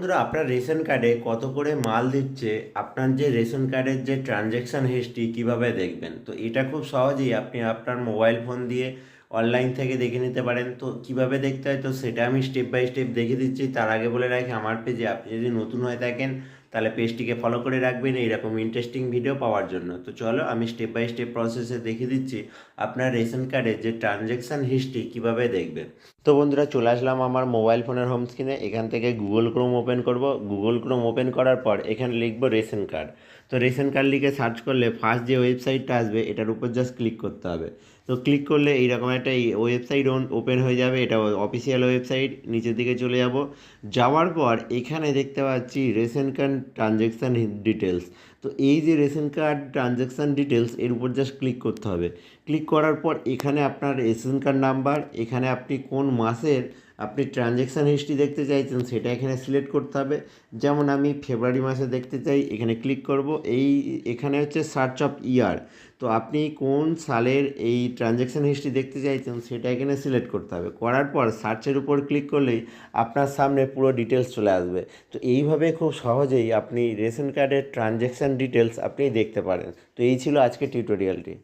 বন্ধুরা, আপনার রেশন কার্ডে কত করে মাল দিচ্ছে, আপনার যে রেশন কার্ডের যে ট্রানজ্যাকশান হিস্ট্রি কীভাবে দেখবেন? তো এটা খুব সহজেই আপনি আপনার মোবাইল ফোন দিয়ে অনলাইন থেকে দেখে নিতে পারেন। তো কিভাবে দেখতে হয় তো সেটা আমি স্টেপ বাই স্টেপ দেখে দিচ্ছি। তার আগে বলে রাখি, আমার পেজে আপনি যদি নতুন হয়ে থাকেন তাহলে পেজটিকে ফলো করে রাখবেন এইরকম ইন্টারেস্টিং ভিডিও পাওয়ার জন্য। তো চলো আমি স্টেপ বাই স্টেপ প্রসেসে দেখিয়ে দিচ্ছি আপনার রেশন কার্ডের যে ট্রানজ্যাকশান হিস্ট্রি কীভাবে দেখবেন। তো বন্ধুরা, চলে আসলাম আমার মোবাইল ফোনের হোম স্ক্রিনে। এখান থেকে গুগল ক্রোম ওপেন করব। গুগল ক্রোম ওপেন করার পর এখানে লিখব রেশন কার্ড। তো রেশন কার্ড লিখে সার্চ করলে ফার্স্ট যে ওয়েবসাইটটা আসবে এটার উপর জাস্ট ক্লিক করতে হবে। তো ক্লিক করলে এইরকম একটা ওয়েবসাইট ওপেন হয়ে যাবে। এটা অফিসিয়াল ওয়েবসাইট। নিচের দিকে চলে যাব। যাওয়ার পর এখানে দেখতে পাচ্ছি রেশন কার্ড ট্রানজ্যাকশান ডিটেলস। তো এই যে রেশন কার্ড ট্রানজ্যাকশান ডিটেলস এর উপর জাস্ট ক্লিক করতে হবে। ক্লিক করার পর এখানে আপনার রেশন কার্ড নাম্বার, এখানে আপনি কোন মাসের আপনি ট্রানজ্যাকশান হিস্ট্রি দেখতে চাইছেন সেটা এখানে সিলেক্ট করতে হবে। যেমন আমি ফেব্রুয়ারি মাসে দেখতে চাই, এখানে ক্লিক করব। এখানে হচ্ছে সার্চ অফ ইয়ার। তো আপনি কোন সালের এই ট্রানজ্যাকশান হিস্ট্রি দেখতে চাইছেন সেটা এখানে সিলেক্ট করতে হবে। করার পর সার্চের উপর ক্লিক করলেই আপনার সামনে পুরো ডিটেলস চলে আসবে। তো এইভাবে খুব সহজেই আপনি রেশন কার্ডের ট্রানজ্যাকশান ডিটেলস আপনি দেখতে পারেন। তো এই ছিল আজকের টিউটোরিয়ালটি।